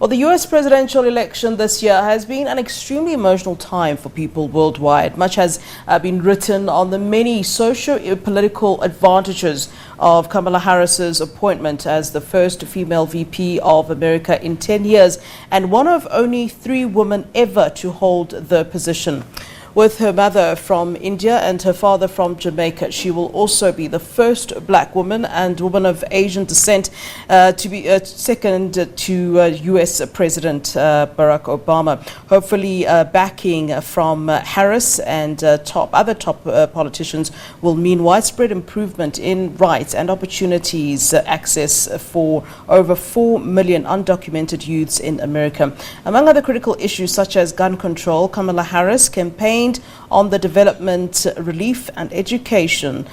Well, the US presidential election this year has been an extremely emotional time for people worldwide. Much has been written on the many socio-political advantages of Kamala Harris's appointment as the first female VP of America in 10 years and one of only 3 women ever to hold the position. With her mother from India and her father from Jamaica, she will also be the first black woman and woman of Asian descent to be second to US President Barack Obama. Hopefully backing from Harris and other top politicians will mean widespread improvement in rights and opportunities access for over 4 million undocumented youths in America. Among other critical issues such as gun control, Kamala Harris campaigned on the Development, Relief and Education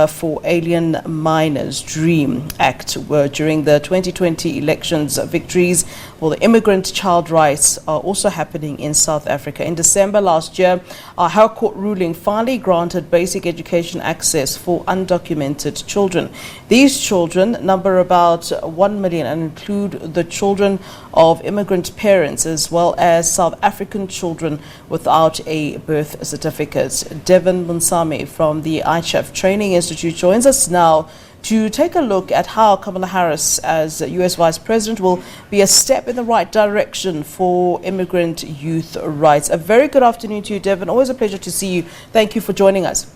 for Alien Minors DREAM Act during the 2020 elections. Victories for the immigrant child rights are also happening in South Africa. In December last year, our High Court ruling finally granted basic education access for undocumented children. These children number about 1 million and include the children of immigrant parents as well as South African children without a birth certificate. Devan Moonsamy from the ICHF Training Institute joins us now to take a look at how Kamala Harris as US Vice President will be a step in the right direction for immigrant youth rights. A very good afternoon to you, Devan. Always a pleasure to see you. Thank you for joining us.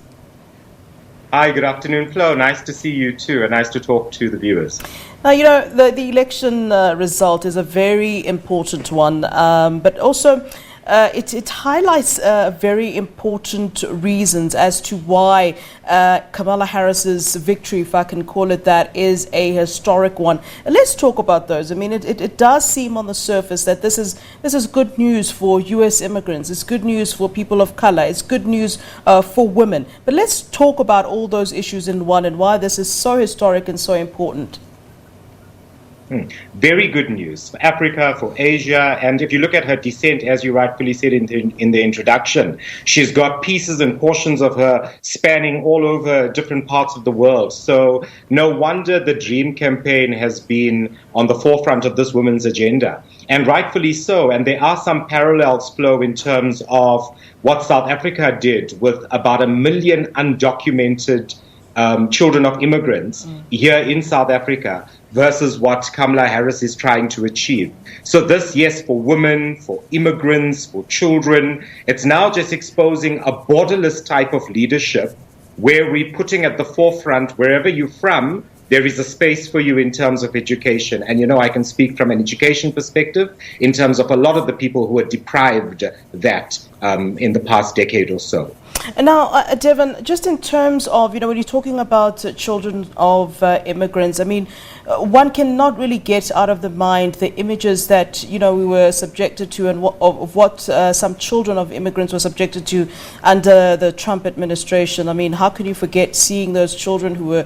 Hi, good afternoon, Flo. Nice to see you too, and nice to talk to the viewers. Now, you know, the election result is a very important one, but also it highlights very important reasons as to why Kamala Harris's victory, if I can call it that, is a historic one. And let's talk about those. I mean, it does seem on the surface that this is good news for U.S. immigrants. It's good news for people of color. It's good news for women. But let's talk about all those issues in one and why this is so historic and so important. Very good news for Africa, for Asia, and if you look at her descent, as you rightfully said in the introduction, she's got pieces and portions of her spanning all over different parts of the world. So no wonder the DREAM campaign has been on the forefront of this woman's agenda, and rightfully so. And there are some parallels, Flo, in terms of what South Africa did with about 1 million undocumented children of immigrants here in South Africa versus what Kamala Harris is trying to achieve. So this, yes, for women, for immigrants, for children, it's now just exposing a borderless type of leadership where we're putting at the forefront, wherever you're from, there is a space for you in terms of education. And, you know, I can speak from an education perspective in terms of a lot of the people who are deprived that in the past decade or so. And now, Devan, just in terms of, you know, when you're talking about children of immigrants, I mean, one cannot really get out of the mind the images that, you know, we were subjected to and what some children of immigrants were subjected to under the Trump administration. I mean, how can you forget seeing those children who were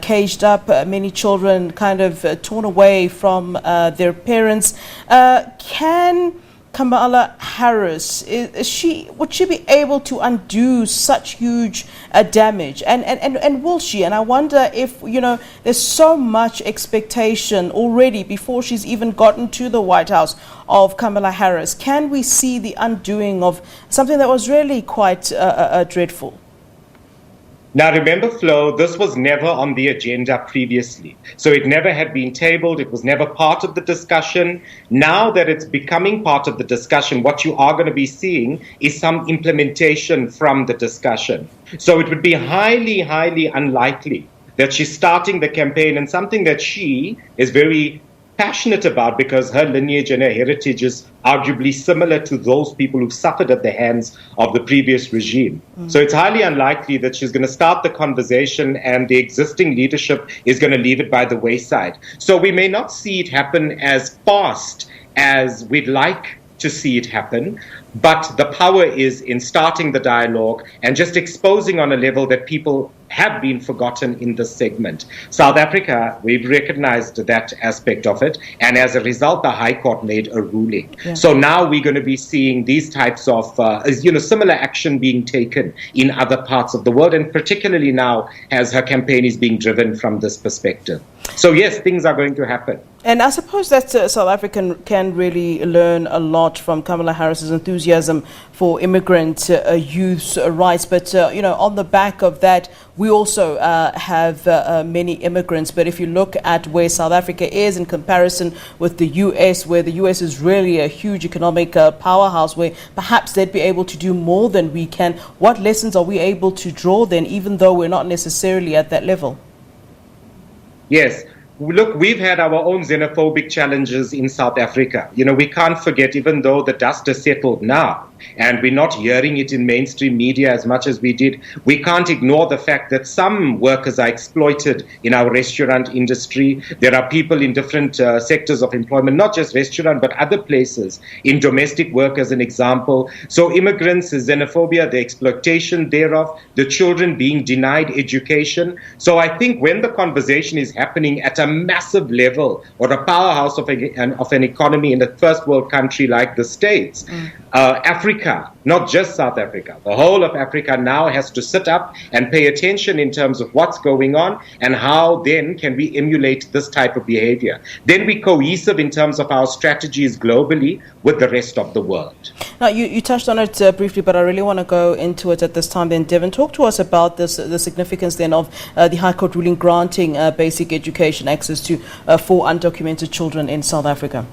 caged up, many children kind of torn away from their parents? Can Kamala Harris, would she be able to undo such huge damage? And will she? And I wonder if, you know, there's so much expectation already before she's even gotten to the White House of Kamala Harris. Can we see the undoing of something that was really quite dreadful? Now, remember, Flo, this was never on the agenda previously. So it never had been tabled. It was never part of the discussion. Now that it's becoming part of the discussion, what you are going to be seeing is some implementation from the discussion. So it would be highly, highly unlikely that she's starting the campaign and something that she is very passionate about because her lineage and her heritage is arguably similar to those people who suffered at the hands of the previous regime. So it's highly unlikely that she's going to start the conversation and the existing leadership is going to leave it by the wayside. So we may not see it happen as fast as we'd like to see it happen, but the power is in starting the dialogue and just exposing on a level that people have been forgotten in this segment. South Africa, we've recognized that aspect of it, and as a result, the High Court made a ruling. Yeah. So now we're going to be seeing these types of, similar action being taken in other parts of the world, and particularly now as her campaign is being driven from this perspective. So yes, things are going to happen. And I suppose that South Africa can really learn a lot from Kamala Harris's enthusiasm for immigrant youth's rights. But, on the back of that, we also have many immigrants. But if you look at where South Africa is in comparison with the U.S., where the U.S. is really a huge economic powerhouse, where perhaps they'd be able to do more than we can, what lessons are we able to draw then, even though we're not necessarily at that level? Yes. Look, we've had our own xenophobic challenges in South Africa. We can't forget, even though the dust has settled now, and we're not hearing it in mainstream media as much as we did, we can't ignore the fact that some workers are exploited in our restaurant industry. There are people in different sectors of employment, not just restaurant, but other places, in domestic work as an example. So immigrants, xenophobia, the exploitation thereof, the children being denied education. So I think when the conversation is happening at a massive level, or a powerhouse of an economy in a first world country like the States, Africa, not just South Africa, the whole of Africa now has to sit up and pay attention in terms of what's going on and how then can we emulate this type of behavior. Then we cohesive in terms of our strategies globally with the rest of the world. Now, you touched on it briefly, but I really want to go into it at this time. Then, Devan, talk to us about the significance then of the High Court ruling granting basic education access to for undocumented children in South Africa.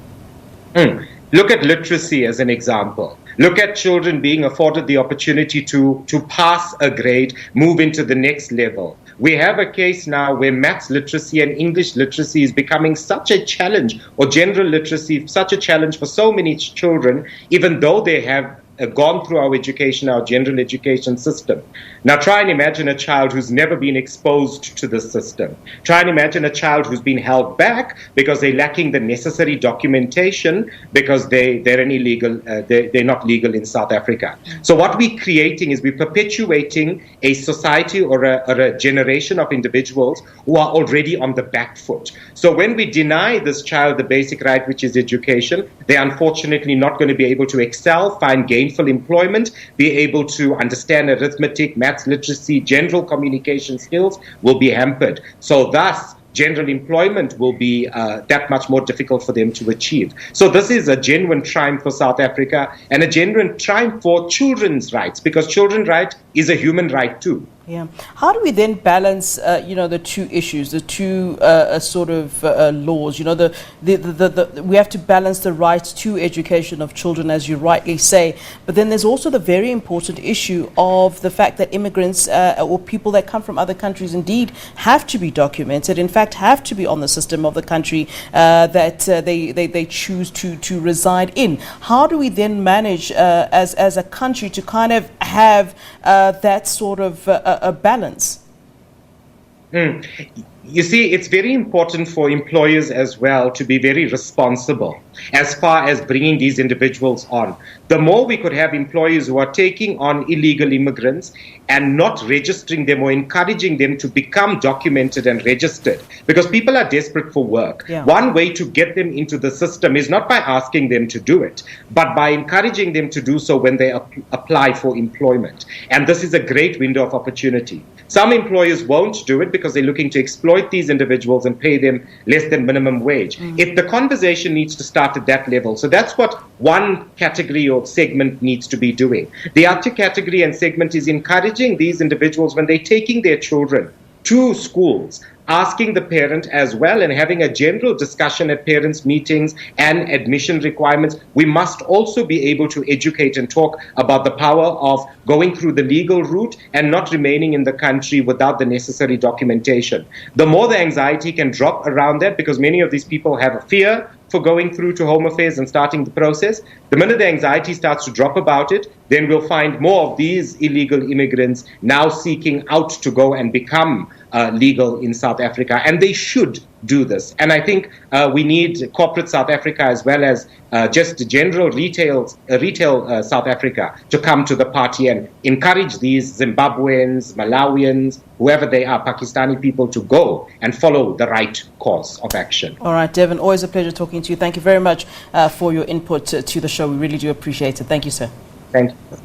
Look at literacy as an example. Look at children being afforded the opportunity to pass a grade, move into the next level. We have a case now where maths literacy and English literacy is becoming such a challenge, or general literacy, such a challenge for so many children, even though they have gone through our education, our general education system. Now try and imagine a child who's never been exposed to the system. Try and imagine a child who's been held back because they're lacking the necessary documentation because they're an illegal, they're not legal in South Africa. So what we're creating is we're perpetuating a society or a generation of individuals who are already on the back foot. So when we deny this child the basic right, which is education, they're unfortunately not going to be able to excel, find gainful employment, be able to understand arithmetic, maths literacy, general communication skills will be hampered. So thus, general employment will be that much more difficult for them to achieve. So this is a genuine triumph for South Africa and a genuine triumph for children's rights, because children's right is a human right too. Yeah. How do we then balance, the two issues, the two laws? We have to balance the right to education of children, as you rightly say. But then there's also the very important issue of the fact that immigrants or people that come from other countries indeed have to be documented. In fact, have to be on the system of the country that they choose to reside in. How do we then manage as a country to kind of have that sort of a balance? You see, it's very important for employers as well to be very responsible as far as bringing these individuals on. The more we could have employers who are taking on illegal immigrants and not registering them or encouraging them to become documented and registered, because people are desperate for work. Yeah. One way to get them into the system is not by asking them to do it, but by encouraging them to do so when they apply for employment. And this is a great window of opportunity. Some employers won't do it because they're looking to exploit these individuals and pay them less than minimum wage. If the conversation needs to start at that level, so that's what one category or segment needs to be doing. The other category and segment is encouraging these individuals when they're taking their children to schools, asking the parent as well and having a general discussion at parents' meetings and admission requirements. We must also be able to educate and talk about the power of going through the legal route and not remaining in the country without the necessary documentation. The more the anxiety can drop around that, because many of these people have a fear for going through to Home Affairs and starting the process, the minute the anxiety starts to drop about it, then we'll find more of these illegal immigrants now seeking out to go and become legal in South Africa, and they should do this. And I think we need corporate South Africa as well as just general retail South Africa to come to the party and encourage these Zimbabweans, Malawians, whoever they are, Pakistani people, to go and follow the right course of action. All right, Devan, always a pleasure talking to you. Thank you very much for your input to the show. We really do appreciate it. Thank you, sir. Thank you.